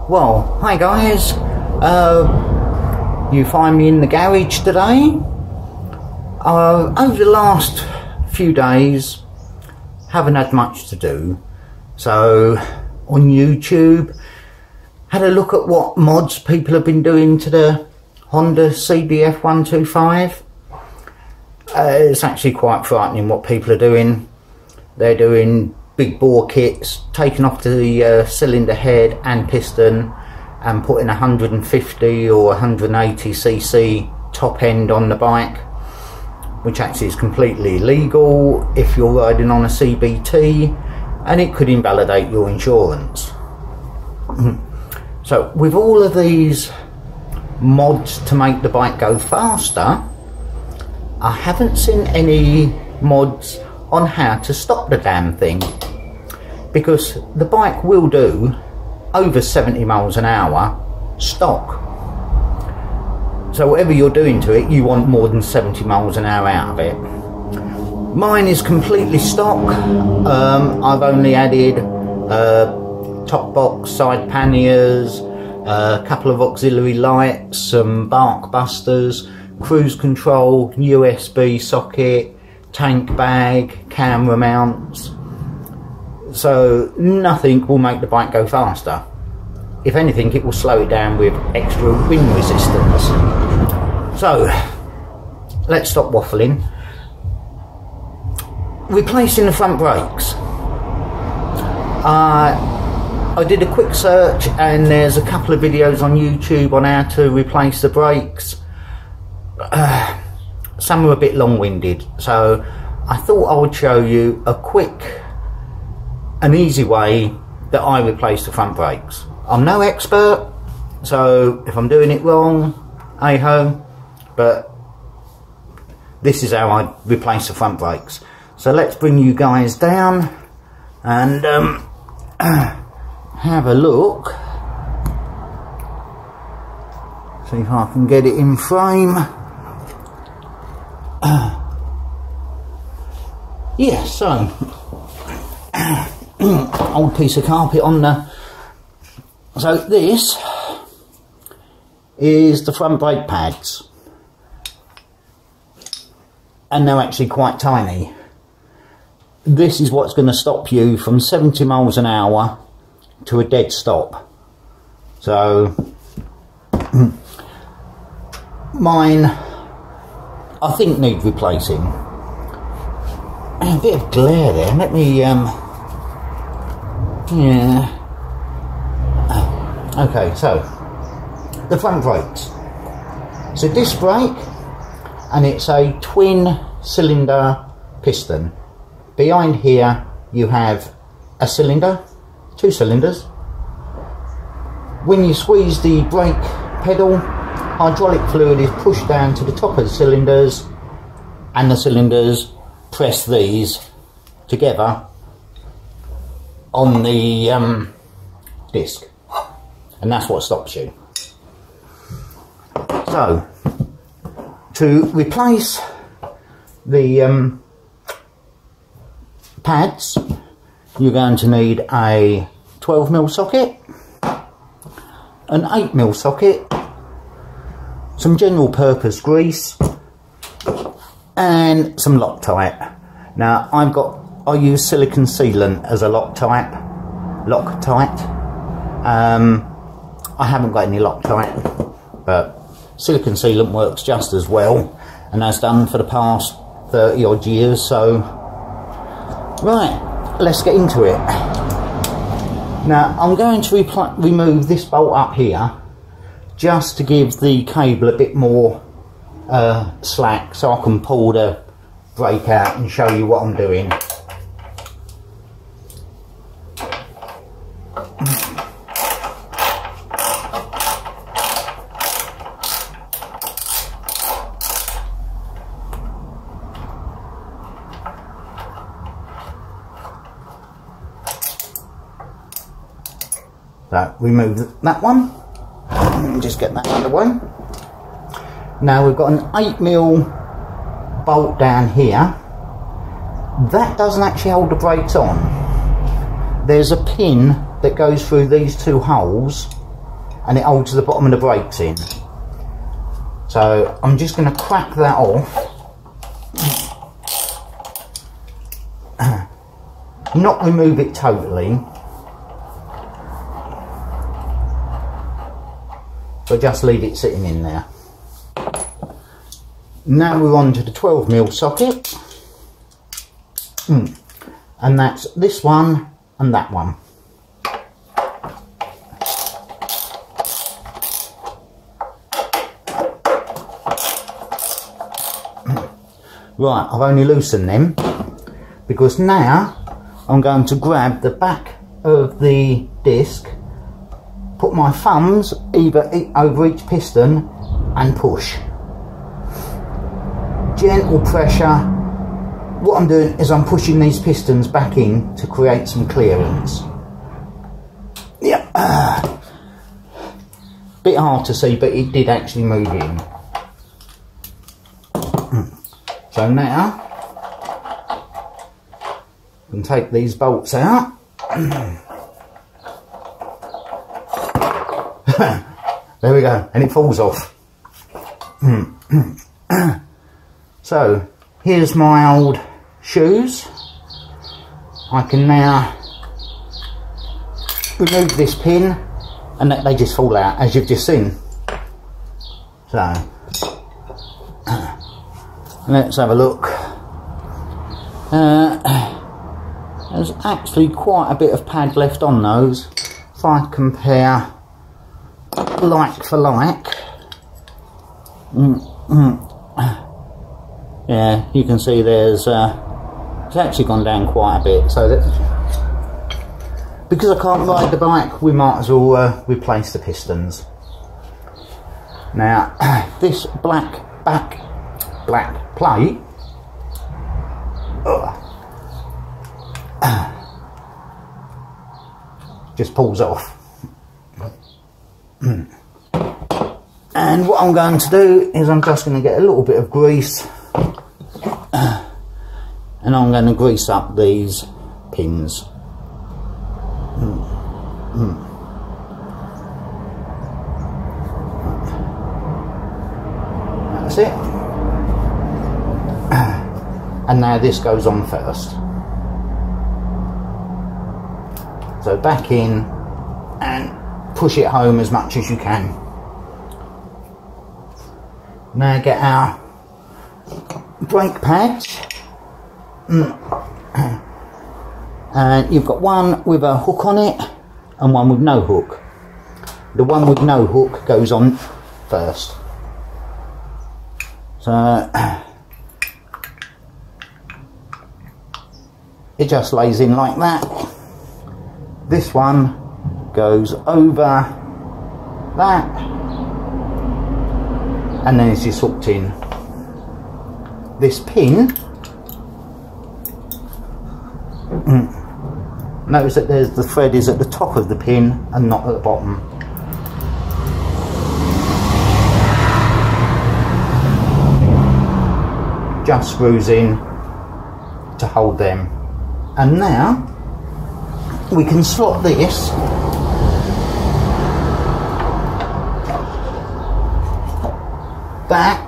Well, hi guys, you find me in the garage today. Over the last few days, haven't had much to do, so on YouTube, had a look at what mods people have been doing to the Honda CBF 125. It's actually quite frightening what people are doing. They're doing big bore kits, taking off the cylinder head and piston and putting 150 or 180cc top end on the bike, which actually is completely illegal if you're riding on a CBT, and it could invalidate your insurance. So with all of these mods to make the bike go faster, I haven't seen any mods on how to stop the damn thing, because the bike will do over 70 miles an hour stock. So whatever you're doing to it, you want more than 70 miles an hour out of it. Mine is completely stock. I've only added top box, side panniers, a couple of auxiliary lights, some bark busters, cruise control, USB socket, tank bag, camera mounts. So nothing will make the bike go faster. If anything, it will slow it down with extra wind resistance. So let's stop waffling. Replacing the front brakes. I did a quick search and there's a couple of videos on YouTube on how to replace the brakes. Some are a bit long-winded, so I thought I would show you a quick and easy way that I replace the front brakes. I'm no expert, so if I'm doing it wrong, hey ho, but this is how I replace the front brakes. So let's bring you guys down and have a look, see if I can get it in frame. Yeah, so old piece of carpet on the. So this is the front brake pads, and they're actually quite tiny. This is what's going to stop you from 70 miles an hour to a dead stop. So mine, I think, need replacing. A bit of glare there. Let me yeah. Okay, so the front brakes. It's a disc brake and it's a twin cylinder piston. Behind here you have a cylinder, two cylinders. When you squeeze the brake pedal, hydraulic fluid is pushed down to the top of the cylinders, and the cylinders press these together on the disc, and that's what stops you. So to replace the pads, you're going to need a 12mm socket, an 8mm socket, some general purpose grease, and some Loctite. Now I use silicon sealant as a Loctite. I haven't got any Loctite, but silicon sealant works just as well and has done for the past 30 odd years. So right, let's get into it. Now I'm going to remove this bolt up here just to give the cable a bit more slack, so I can pull the brake out and show you what I'm doing. So remove that one, just get that out of the way. Now we've got an 8mm bolt down here. That doesn't actually hold the brakes on. There's a pin that goes through these two holes and it holds the bottom of the brakes in. So I'm just going to crack that off. Not remove it totally, but just leave it sitting in there. Now we're on to the 12mm socket, and that's this one and that one. Right, I've only loosened them because now I'm going to grab the back of the disc, put my thumbs over each piston and push. Gentle pressure. What I'm doing is I'm pushing these pistons back in to create some clearance. Yeah, bit hard to see, but it did actually move in. So now I can take these bolts out. There we go, and it falls off. So here's my old shoes. I can now remove this pin and they just fall out, as you've just seen. So let's have a look. There's actually quite a bit of pad left on those. If I compare like for like, yeah, you can see there's it's actually gone down quite a bit. So that, because I can't ride the bike, we might as well replace the pistons. Now this black plate, just pulls off. And what I'm going to do is I'm just going to get a little bit of grease and I'm going to grease up these pins. That's it. And now this goes on first. So back in and push it home as much as you can. Now get our brake pads. And you've got one with a hook on it and one with no hook. The one with no hook goes on first. So it just lays in like that. This one goes over that and then it's just hooked in. This pin, notice that the thread is at the top of the pin and not at the bottom. Just screws in to hold them. And now we can slot this back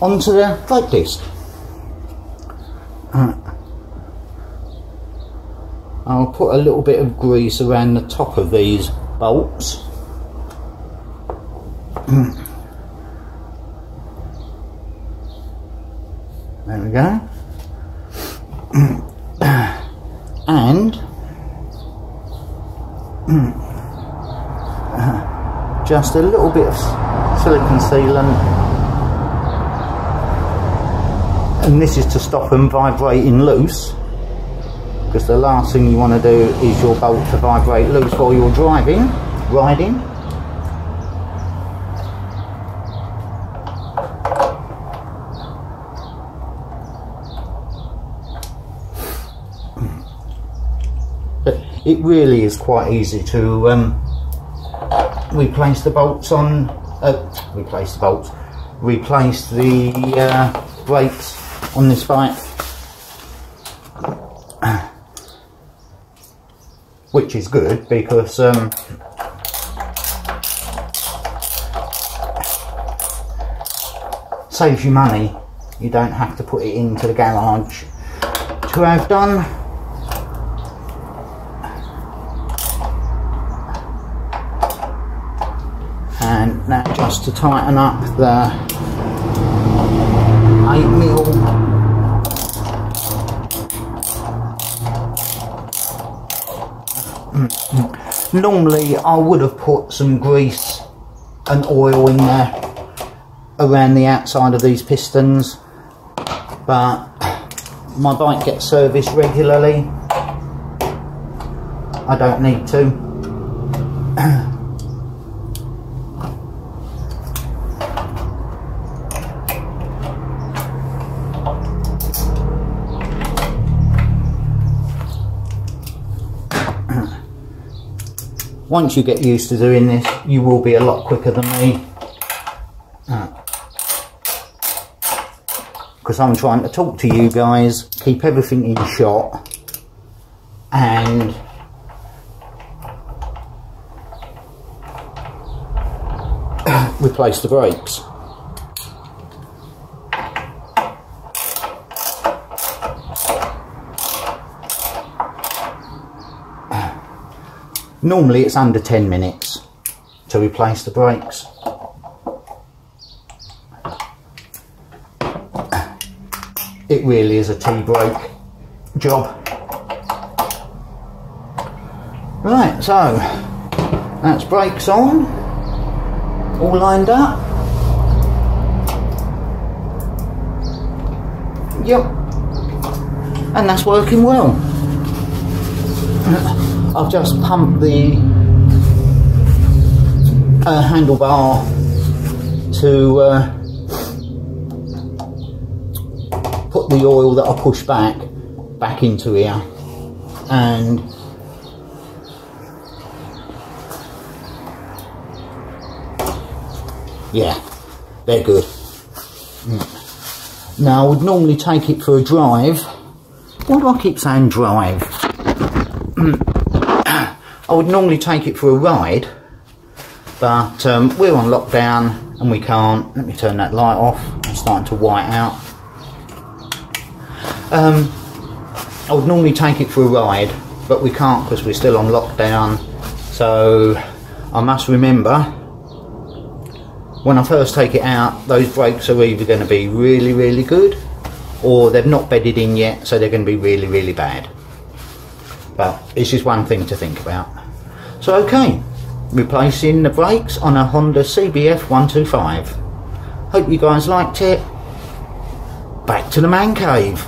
onto the brake disc. I'll put a little bit of grease around the top of these bolts. There we go. And just a little bit of silicone sealant, and this is to stop them vibrating loose, because the last thing you want to do is your bolt to vibrate loose while you're riding. It really is quite easy to replace the bolts on, replace the brakes on this bike. which is good because saves you money. You don't have to put it into the garage to have done. And now just to tighten up the 8mm. Normally I would have put some grease and oil in there around the outside of these pistons, but my bike gets serviced regularly. I don't need to. Once you get used to doing this, you will be a lot quicker than me. Because I'm trying to talk to you guys, keep everything in shot, and replace the brakes. Normally it's under 10 minutes to replace the brakes. It really is a T-brake job. Right, so that's brakes on, all lined up. Yep, and that's working well. I've just pumped the handlebar to put the oil that I push back into here, and yeah, they're good. Now I would normally take it for a drive. Why do I keep saying drive? I would normally take it for a ride, but we're on lockdown and we can't. Let me turn that light off. It's starting to white out. I would normally take it for a ride, but we can't because we're still on lockdown. So I must remember, when I first take it out, those brakes are either going to be really, really good, or they've not bedded in yet, so they're going to be really, really bad. But it's just one thing to think about. So okay, replacing the brakes on a Honda CBF 125. Hope you guys liked it. Back to the man cave.